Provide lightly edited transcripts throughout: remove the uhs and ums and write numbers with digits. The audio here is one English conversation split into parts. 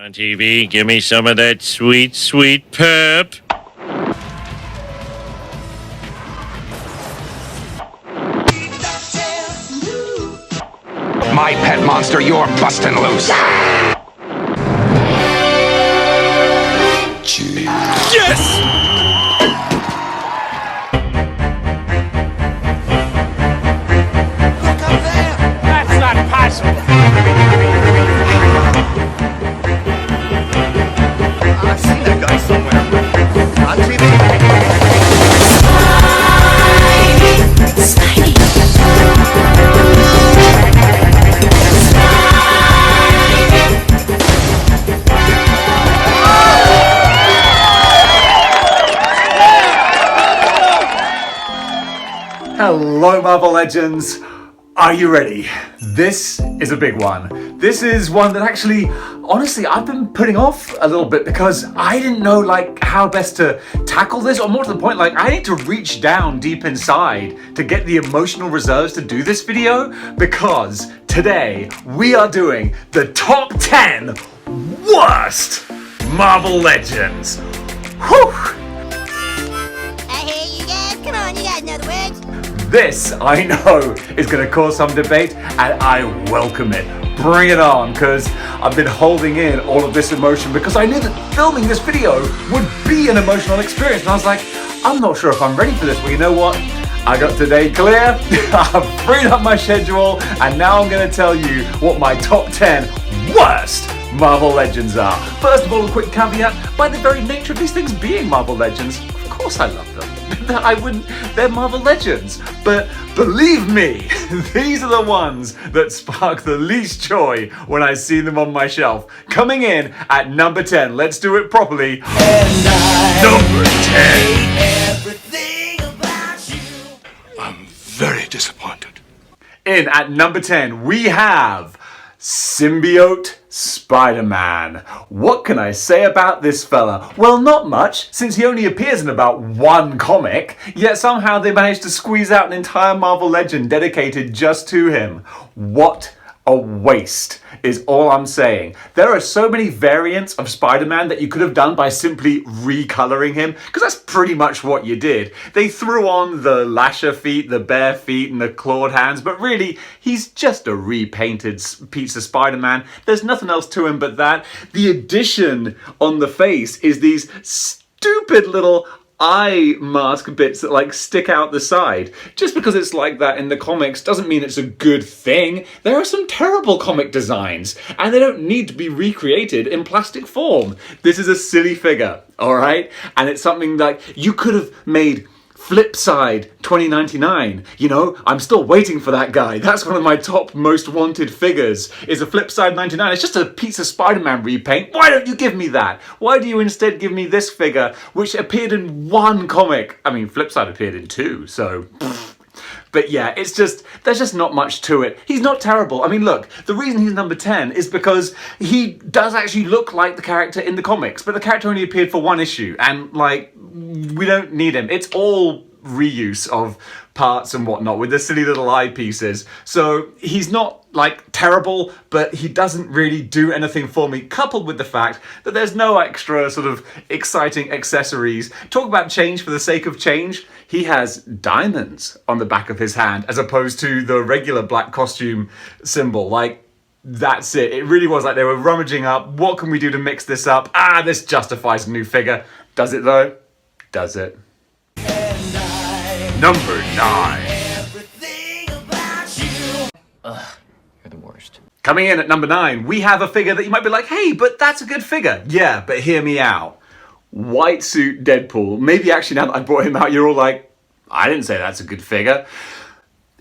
On TV, give me some of that sweet, sweet pep. My pet monster, you're busting loose. Yes! That's not possible. I've seen that guy somewhere. On TV. Hello, Marvel Legends. Are you ready? This is a big one. This is one that actually, honestly, I've been putting off a little bit because I didn't know how best to tackle this, or more to the point, I need to reach down deep inside to get the emotional reserves to do this video, because today we are doing the top 10 worst Marvel Legends. Whew! I hear you guys. Come on, you guys know the words. This, I know, is going to cause some debate, and I welcome it. Bring it on, because I've been holding in all of this emotion because I knew that filming this video would be an emotional experience, and I was like, I'm not sure if I'm ready for this. Well, you know what? I got today clear, I've freed up my schedule, and now I'm going to tell you what my top 10 worst Marvel Legends are. First of all, a quick caveat, by the very nature of these things being Marvel Legends, of course I love them. I wouldn't, they're Marvel Legends. But believe me, these are the ones that spark the least joy when I see them on my shelf. Coming in at number 10, let's do it properly. Number 10. Everything about you. I'm very disappointed. In at number 10, we have Symbiote Spider-Man. What can I say about this fella? Well, not much, since he only appears in about one comic, yet somehow they managed to squeeze out an entire Marvel Legend dedicated just to him. What a waste, is all I'm saying. There are so many variants of Spider-Man that you could have done by simply recoloring him, because that's pretty much what you did. They threw on the lasher feet, the bare feet, and the clawed hands, but really, he's just a repainted pizza Spider-Man. There's nothing else to him but that. The addition on the face is these stupid little eye mask bits that stick out the side. Just because it's like that in the comics doesn't mean it's a good thing. There are some terrible comic designs, and they don't need to be recreated in plastic form. This is a silly figure, alright? And it's something you could have made Flipside 2099. You know, I'm still waiting for that guy. That's one of my top most wanted figures, is a Flipside 99. It's just a pizza Spider-Man repaint. Why don't you give me that? Why do you instead give me this figure, which appeared in one comic? I mean, Flipside appeared in two, so... But yeah, there's just not much to it. He's not terrible. I mean, look, the reason he's number 10 is because he does actually look like the character in the comics, but the character only appeared for one issue, and we don't need him. It's all reuse of parts and whatnot with the silly little eye pieces. So he's not terrible, but he doesn't really do anything for me, coupled with the fact that there's no extra sort of exciting accessories. Talk about change for the sake of change. He has diamonds on the back of his hand as opposed to the regular black costume symbol. That's it. It really was they were rummaging up. What can we do to mix this up? This justifies a new figure. Does it though? Does it? Number 9. You're the worst. Coming in at number 9, we have a figure that you might be like, hey, but that's a good figure. Yeah, but hear me out. White suit Deadpool. Maybe actually now that I brought him out, you're all like, I didn't say that's a good figure.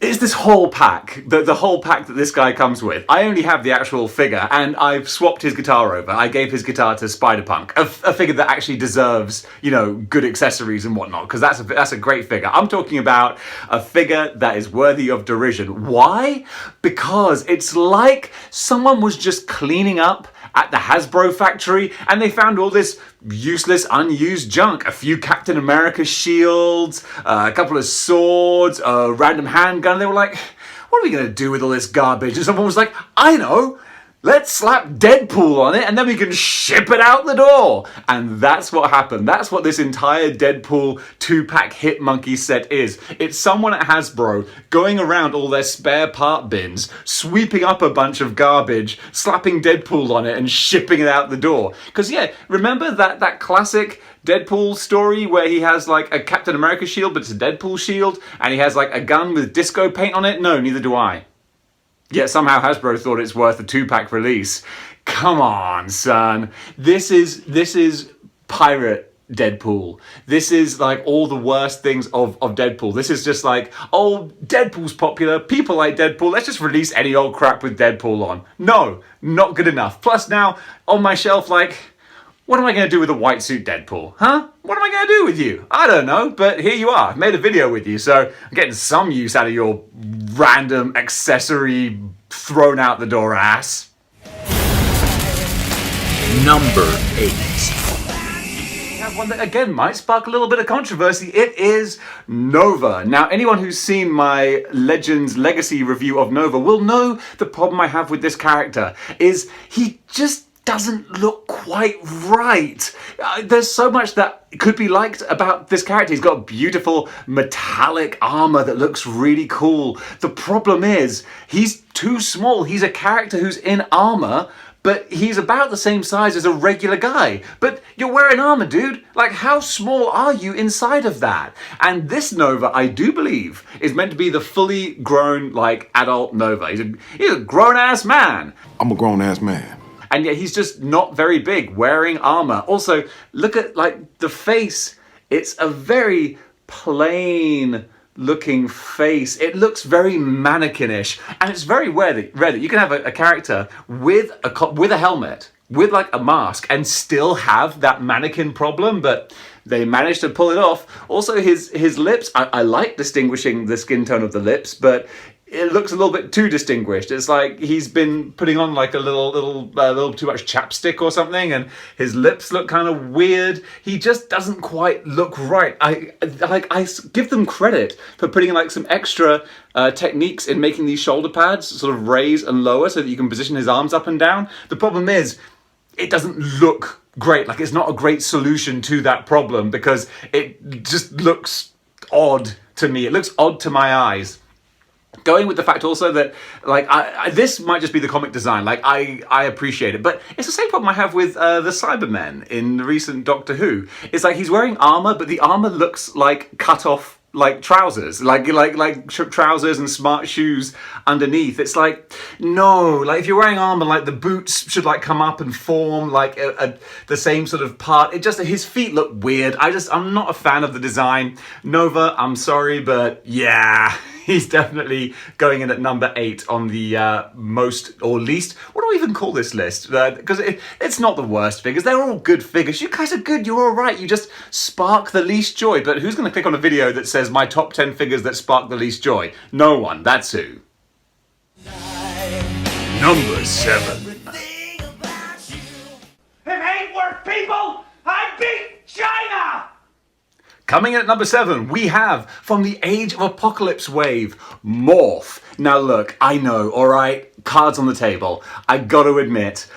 It's this whole pack, the whole pack that this guy comes with. I only have the actual figure, and I've swapped his guitar over. I gave his guitar to Spider-Punk, a figure that actually deserves, good accessories and whatnot, because that's a great figure. I'm talking about a figure that is worthy of derision. Why? Because it's like someone was just cleaning up at the Hasbro factory, and they found all this useless, unused junk. A few Captain America shields, a couple of swords, a random handgun. They were like, what are we going to do with all this garbage? And someone was like, I know, Let's slap Deadpool on it and then we can ship it out the door. And that's what happened. That's what this entire Deadpool 2-pack Hit Monkey set is. It's someone at Hasbro going around all their spare part bins, sweeping up a bunch of garbage, slapping Deadpool on it and shipping it out the door. Because yeah, remember that classic Deadpool story where he has like a Captain America shield but it's a Deadpool shield and he has like a gun with disco paint on it? No, neither do I. Yet somehow Hasbro thought it's worth a 2-pack release. Come on, son. This is pirate Deadpool. This is like all the worst things of Deadpool. This is just like, oh, Deadpool's popular. People like Deadpool. Let's just release any old crap with Deadpool on. No, not good enough. Plus now, on my shelf, like, what am I going to do with a white suit Deadpool? Huh? What am I going to do with you? I don't know, but here you are. I've made a video with you, so I'm getting some use out of your random accessory thrown out the door ass. NumberEight. Have one that again might spark a little bit of controversy. It is Nova. Now, anyone who's seen my Legends Legacy review of Nova will know the problem I have with this character is he just doesn't look quite right. There's so much that could be liked about this character. He's got beautiful metallic armor that looks really cool. The problem is he's too small. He's a character who's in armor, but he's about the same size as a regular guy. But you're wearing armor, dude. Like, how small are you inside of that? And this Nova, I do believe, is meant to be the fully grown, like, adult Nova. He's a grown-ass man. I'm a grown-ass man. And yet he's just not very big, wearing armor. Also, look at like the face. It's a very plain looking face. It looks very mannequinish. And it's very rare that you can have a character with a helmet, with like a mask, and still have that mannequin problem, but they managed to pull it off. Also, his lips, I like distinguishing the skin tone of the lips, but it looks a little bit too distinguished. It's like he's been putting on like a little too much chapstick or something, and his lips look kind of weird. He just doesn't quite look right. I give them credit for putting like some extra techniques in making these shoulder pads sort of raise and lower so that you can position his arms up and down. The problem is, it doesn't look great. Like, it's not a great solution to that problem because it just looks odd to me. It looks odd to my eyes. Going with the fact also that, like, this might just be the comic design. Like, I appreciate it, but it's the same problem I have with the Cybermen in the recent Doctor Who. It's like he's wearing armor, but the armor looks like cut off like trousers, like trousers and smart shoes underneath. It's like, no, like if you're wearing armor, like the boots should like come up and form like the same sort of part. It just, his feet look weird. I'm not a fan of the design. Nova, I'm sorry, but yeah, he's definitely going in at number 8 on the most or least. What do we even call this list? Because it's not the worst figures. They're all good figures. You guys are good. You're all right. You just spark the least joy. But who's going to click on a video that says my top 10 figures that spark the least joy? No one. That's who. NumberSeven. If hate work, people, I beat China! Coming in at number 7, we have, from the Age of Apocalypse wave, Morph. Now look, I know, alright, cards on the table. I gotta admit,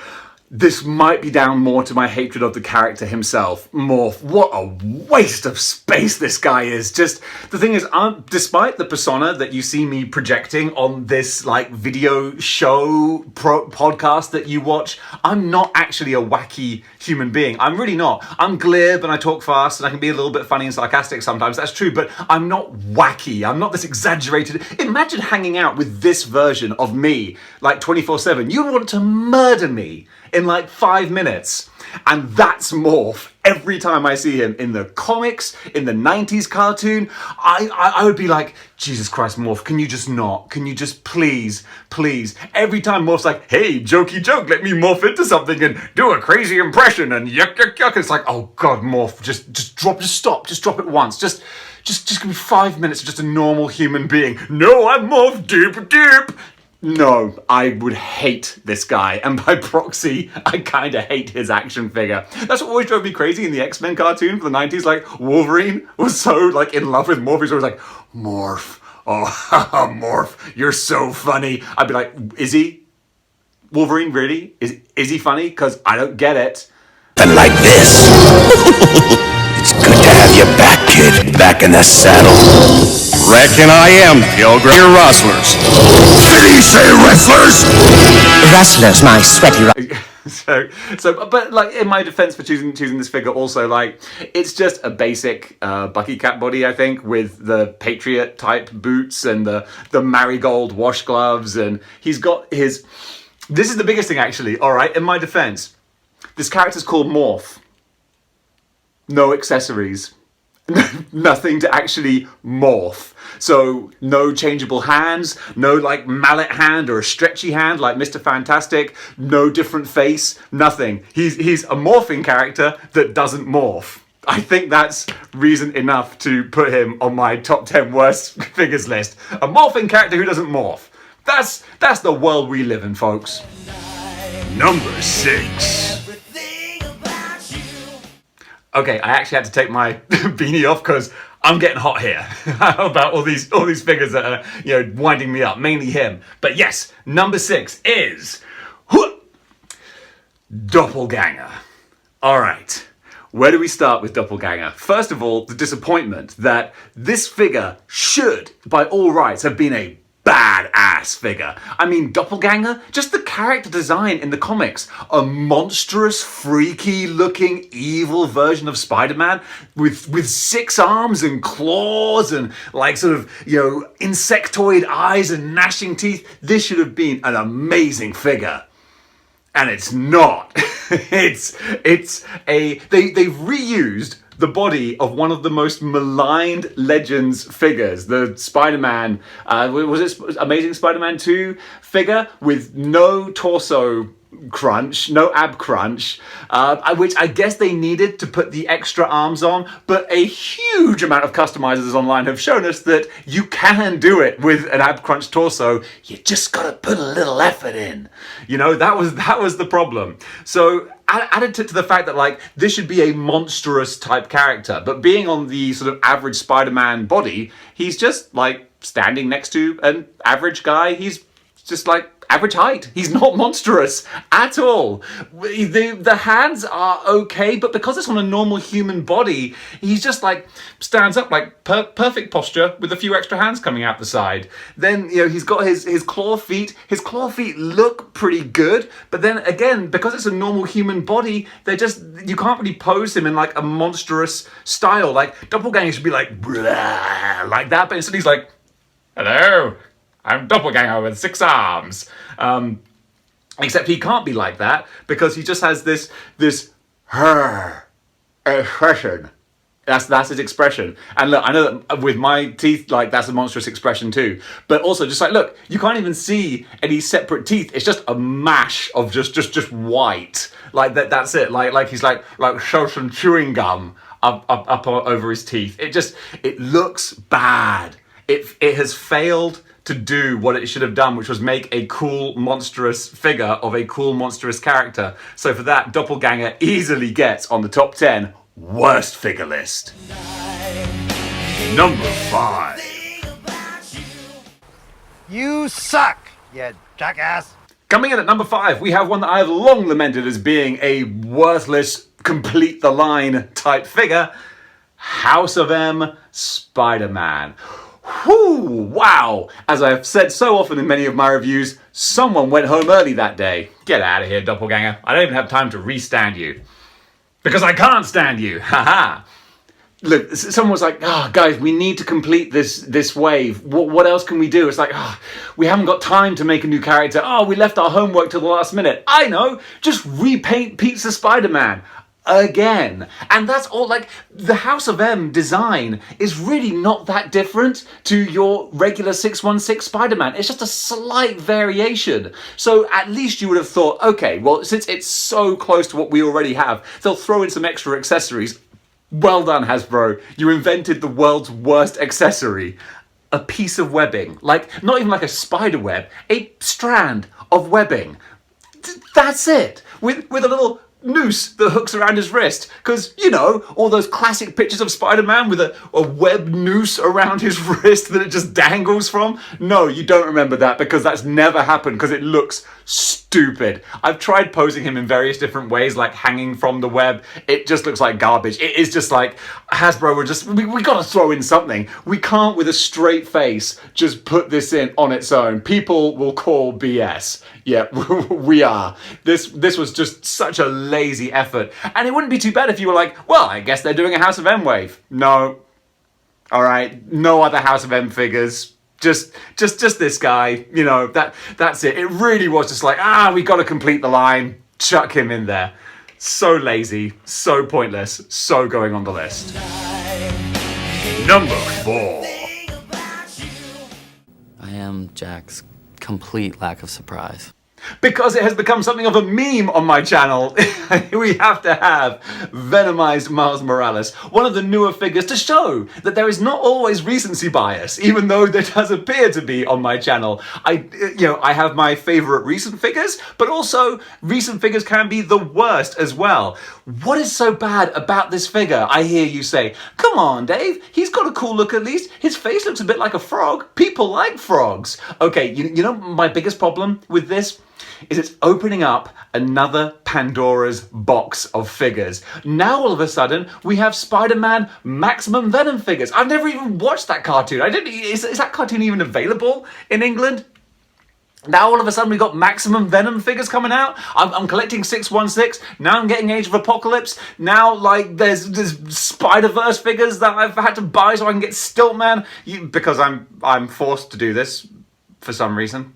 this might be down more to my hatred of the character himself. Morph, what a waste of space this guy is. Just, the thing is, despite the persona that you see me projecting on this, like, video show podcast that you watch, I'm not actually a wacky human being. I'm really not. I'm glib and I talk fast and I can be a little bit funny and sarcastic sometimes, that's true, but I'm not wacky. I'm not this exaggerated. Imagine hanging out with this version of me, like 24/7. You'd want to murder me in like 5 minutes. And that's Morph. Every time I see him in the comics, in the 90s cartoon, I would be like, Jesus Christ, Morph, can you just not? Can you just please? Every time Morph's like, hey, jokey joke, let me morph into something and do a crazy impression and yuck, yuck, yuck. It's like, oh God, Morph, just drop it once. Just give me 5 minutes of just a normal human being. No, I'm Morph, doop. No, I would hate this guy, and by proxy, I kind of hate his action figure. That's what always drove me crazy in the X-Men cartoon for the 90s. Like, Wolverine was so, like, in love with Morph. He was always like, Morph, oh, Morph, you're so funny. I'd be like, is he? Wolverine, really? Is he funny? Because I don't get it. And like this. It's good to have you back, kid. Back in the saddle. Reckon I am, Pilgrim. You're rustlers. Did he say wrestlers? Rustlers, my sweaty But like in my defense for choosing this figure, also like it's just a basic Bucky Cat body, I think, with the Patriot type boots and the marigold wash gloves, and he's got his. This is the biggest thing, actually. All right, in my defense, this character's called Morph. No accessories. Nothing to actually morph. So no changeable hands, no like mallet hand or a stretchy hand like Mr. Fantastic, no different face, nothing. He's a morphing character that doesn't morph. I think that's reason enough to put him on my top 10 worst figures list. A morphing character who doesn't morph. That's the world we live in, folks. NumberSix. Okay, I actually had to take my beanie off because I'm getting hot here about all these figures that are winding me up, mainly him. But yes, number 6 is Doppelganger. All right, where do we start with Doppelganger? First of all, the disappointment that this figure should, by all rights, have been a badass figure. I mean, Doppelganger, just the character design in the comics, a monstrous, freaky looking evil version of Spider-Man with 6 arms and claws and like sort of, insectoid eyes and gnashing teeth. This should have been an amazing figure. And it's not. They've reused the body of one of the most maligned Legends figures, the Spider-Man, was it Amazing Spider-Man 2 figure with no torso crunch, no ab crunch, which I guess they needed to put the extra arms on, but a huge amount of customizers online have shown us that you can do it with an ab crunch torso. You just gotta put a little effort in. That was the problem. So added to the fact that like this should be a monstrous type character, but being on the sort of average Spider-Man body, he's just like standing next to an average guy. He's just like average height. He's not monstrous at all. The hands are okay, but because it's on a normal human body, he's just like stands up like perfect posture with a few extra hands coming out the side. Then he's got his claw feet. His claw feet look pretty good, but then again, because it's a normal human body, you can't really pose him in like a monstrous style. Like Doppelganger should be like blah, like that, but instead he's like, hello, I'm Doppelganger with 6 arms. Except he can't be like that because he just has this expression. That's his expression. And look, I know that with my teeth, like that's a monstrous expression too. But also just like, look, you can't even see any separate teeth. It's just a mash of just white. Like that's it. Like he's like show some chewing gum up over his teeth. It looks bad. It has failed to do what it should have done, which was make a cool, monstrous figure of a cool, monstrous character. So for that, Doppelganger easily gets on the top 10 worst figure list. Number 5. You suck, you jackass. Coming in at number 5, we have one that I have long lamented as being a worthless, complete the line type figure, House of M Spider-Man. Whew, wow! As I've said so often in many of my reviews, someone went home early that day. Get out of here, Doppelganger. I don't even have time to restand you. Because I can't stand you. Haha. Look, someone was like, guys, we need to complete this wave. What else can we do? It's like, we haven't got time to make a new character. We left our homework till the last minute. I know, just repaint Pizza Spider-Man. Again. And that's all. Like, the House of M design is really not that different to your regular 616 Spider-Man. It's just a slight variation. So at least you would have thought, okay, well, since it's so close to what we already have, they'll throw in some extra accessories. Well done, Hasbro. You invented the world's worst accessory. A piece of webbing. Like, not even like a spider web, a strand of webbing. That's it. With a little noose that hooks around his wrist, because all those classic pictures of Spider-Man with a web noose around his wrist that it just dangles from. No, you don't remember that because that's never happened, because it looks stupid. stupid. I've tried posing him in various different ways, like hanging from the web. It just looks like garbage. It is just like, Hasbro, we gotta throw in something. We can't, with a straight face, just put this in on its own. People will call BS. Yeah, we are. This was just such a lazy effort. And it wouldn't be too bad if you were like, well, I guess they're doing a House of M wave. No. Alright, no other House of M figures. Just this guy, you know, that's it. It really was just like, we gotta complete the line, chuck him in there. So lazy, so pointless, so going on the list. Number 4. I am Jack's complete lack of surprise. Because it has become something of a meme on my channel, we have to have Venomized Miles Morales, one of the newer figures, to show that there is not always recency bias, even though there does appear to be on my channel. I have my favorite recent figures, but also recent figures can be the worst as well. What is so bad about this figure? I hear you say, come on, Dave, he's got a cool look at least. His face looks a bit like a frog. People like frogs. Okay, you know my biggest problem with this? Is it's opening up another Pandora's box of figures. Now all of a sudden we have Spider-Man Maximum Venom figures. I've never even watched that cartoon. Is that cartoon even available in England? Now all of a sudden we've got Maximum Venom figures coming out. I'm collecting 616. Now I'm getting Age of Apocalypse. Now like there's Spider-Verse figures that I've had to buy so I can get Stiltman. Because I'm forced to do this for some reason.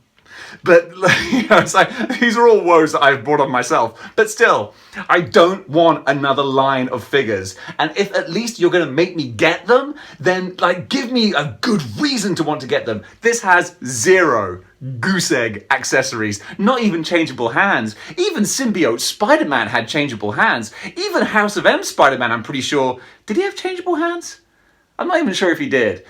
But it's like, these are all woes that I've brought on myself. But still, I don't want another line of figures. And if at least you're going to make me get them, then like give me a good reason to want to get them. This has 0 goose egg accessories, not even changeable hands. Even Symbiote Spider-Man had changeable hands. Even House of M Spider-Man, I'm pretty sure. Did he have changeable hands? I'm not even sure if he did.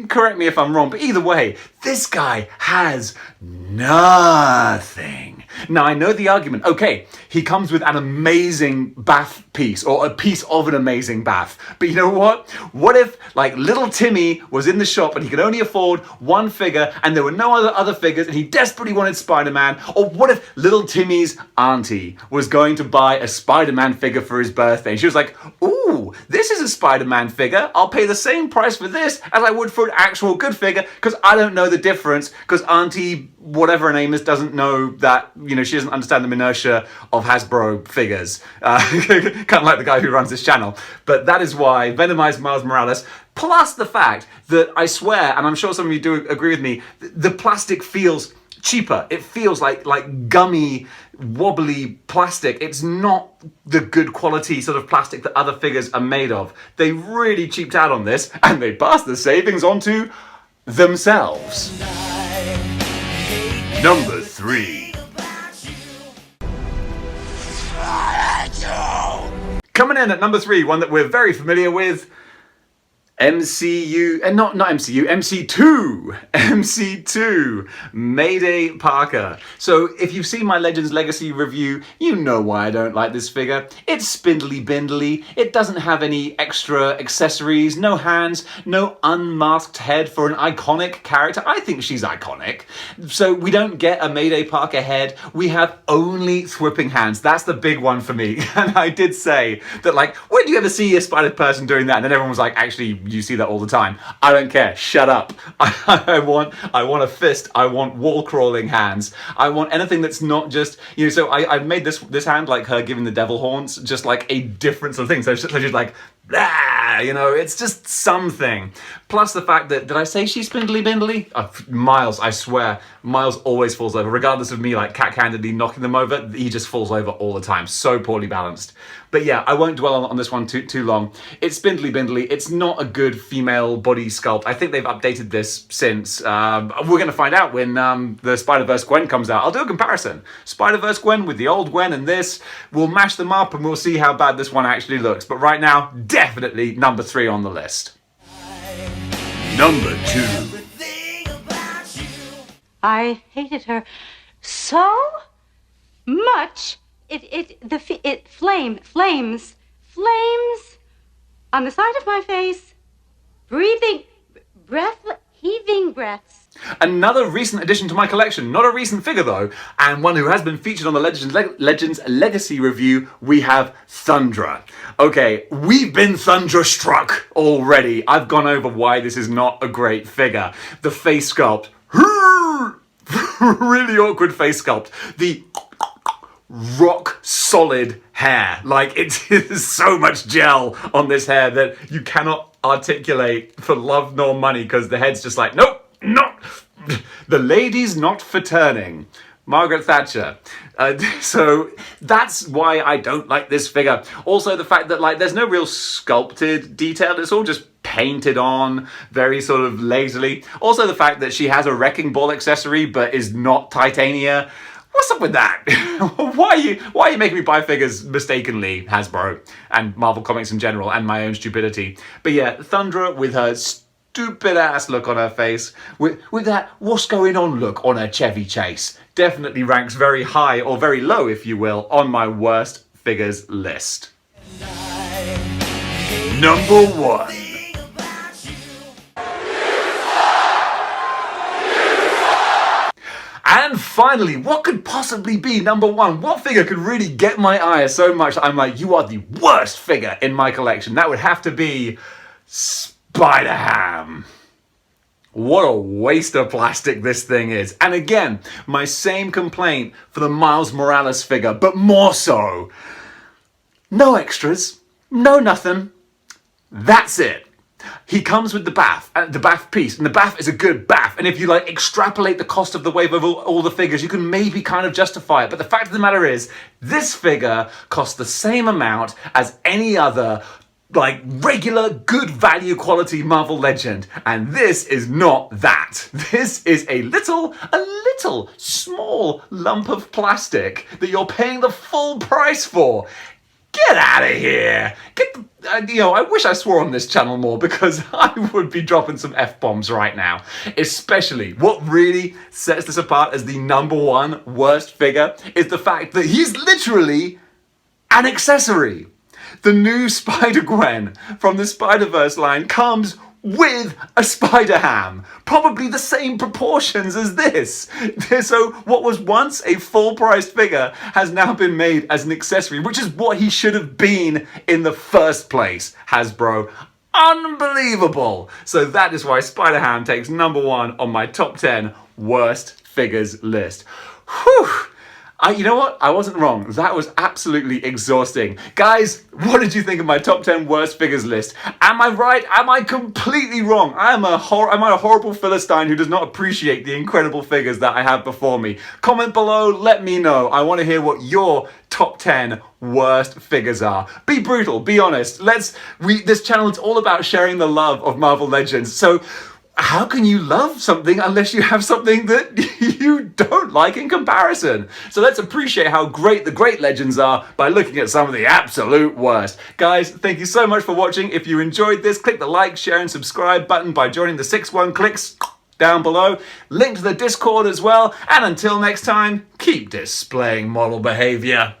Correct me if I'm wrong, but either way, this guy has nothing. Now, I know the argument. Okay, he comes with an amazing bath piece, or a piece of an amazing bath. But you know what? What if, like, little Timmy was in the shop and he could only afford one figure and there were no other figures and he desperately wanted Spider-Man? Or what if little Timmy's auntie was going to buy a Spider-Man figure for his birthday? And she was like, ooh, this is a Spider-Man figure. I'll pay the same price for this as I would for an actual good figure because I don't know the difference because auntie, whatever her name is, doesn't know that, you know, she doesn't understand the minutia of Hasbro figures. Kind of like the guy who runs this channel. But that is why Venomized Miles Morales, plus the fact that I swear, and I'm sure some of you do agree with me, the plastic feels cheaper. It feels like gummy, wobbly plastic. It's not the good quality sort of plastic that other figures are made of. They really cheaped out on this, and they passed the savings on to themselves. Number 3. Coming in at number 3, one that we're very familiar with, MCU, and not MCU, MC2, Mayday Parker. So if you've seen my Legends Legacy review, you know why I don't like this figure. It's spindly bindly, it doesn't have any extra accessories, no hands, no unmasked head for an iconic character. I think she's iconic. So we don't get a Mayday Parker head, we have only thwipping hands. That's the big one for me. And I did say that, like, when do you ever see a spider person doing that? And then everyone was like, actually, you see that all the time. I don't care. Shut up. I want a fist. I want wall crawling hands. I want anything that's not just, you know, so I've made this hand, like her giving the devil horns, just like a different sort of thing. So she's like, blah, you know, it's just something. Plus the fact that, did I say she's spindly bindly? Miles, I swear, Miles always falls over, regardless of me like cat-handedly knocking them over, he just falls over all the time. So poorly balanced. But yeah, I won't dwell on this one too long. It's spindly bindly. It's not a good female body sculpt. I think they've updated this since. We're going to find out when the Spider-Verse Gwen comes out. I'll do a comparison. Spider-Verse Gwen with the old Gwen and this. We'll mash them up and we'll see how bad this one actually looks. But right now, definitely number 3 on the list. Number 2. I hated her so much. Flames on the side of my face, heaving breaths. Another recent addition to my collection, not a recent figure though, and one who has been featured on the Legends Legacy review, we have Thundra. Okay, we've been thunderstruck already. I've gone over why this is not a great figure. The face sculpt, really awkward face sculpt. The rock solid hair, like it is so much gel on this hair that you cannot articulate for love nor money because the head's just like, nope. Not the lady's not for turning. Margaret Thatcher. So that's why I don't like this figure. Also the fact that like there's no real sculpted detail. It's all just painted on very sort of lazily. Also the fact that she has a wrecking ball accessory but is not titania. What's up with that? Why are you making me buy figures mistakenly, Hasbro and Marvel Comics in general and my own stupidity? But yeah, Thundra with her stupid ass look on her face, with that what's going on look on her Chevy Chase, definitely ranks very high, or very low if you will, on my worst figures list. Number 1. And finally, what could possibly be number 1? What figure could really get my eye so much that I'm like, you are the worst figure in my collection? That would have to be Spider-Ham. What a waste of plastic this thing is. And again, my same complaint for the Miles Morales figure, but more so. No extras, no nothing. That's it. He comes with the bath piece, and the bath is a good bath. And if you like extrapolate the cost of the wave of all the figures, you can maybe kind of justify it. But the fact of the matter is, this figure costs the same amount as any other like regular good value quality Marvel Legend, and this is not that. This is a little small lump of plastic that you're paying the full price for. Get out of here. I wish I swore on this channel more because I would be dropping some F-bombs right now. Especially, what really sets this apart as the number 1 worst figure is the fact that he's literally an accessory. The new Spider-Gwen from the Spider-Verse line comes with a Spider-Ham. Probably the same proportions as this. So what was once a full-priced figure has now been made as an accessory, which is what he should have been in the first place, Hasbro. Unbelievable. So that is why Spider-Ham takes number 1 on my top 10 worst figures list. Whew. You know what? I wasn't wrong. That was absolutely exhausting. Guys, what did you think of my top 10 worst figures list? Am I right? Am I completely wrong? Am I a horrible Philistine who does not appreciate the incredible figures that I have before me? Comment below, let me know. I want to hear what your top 10 worst figures are. Be brutal, be honest. This channel is all about sharing the love of Marvel Legends. So how can you love something unless you have something that you don't like in comparison? So let's appreciate how great the great legends are by looking at some of the absolute worst. Guys, thank you so much for watching. If you enjoyed this, click the like, share and subscribe button by joining the 6 clicks down below. Link to the Discord as well. And until next time, keep displaying model behavior.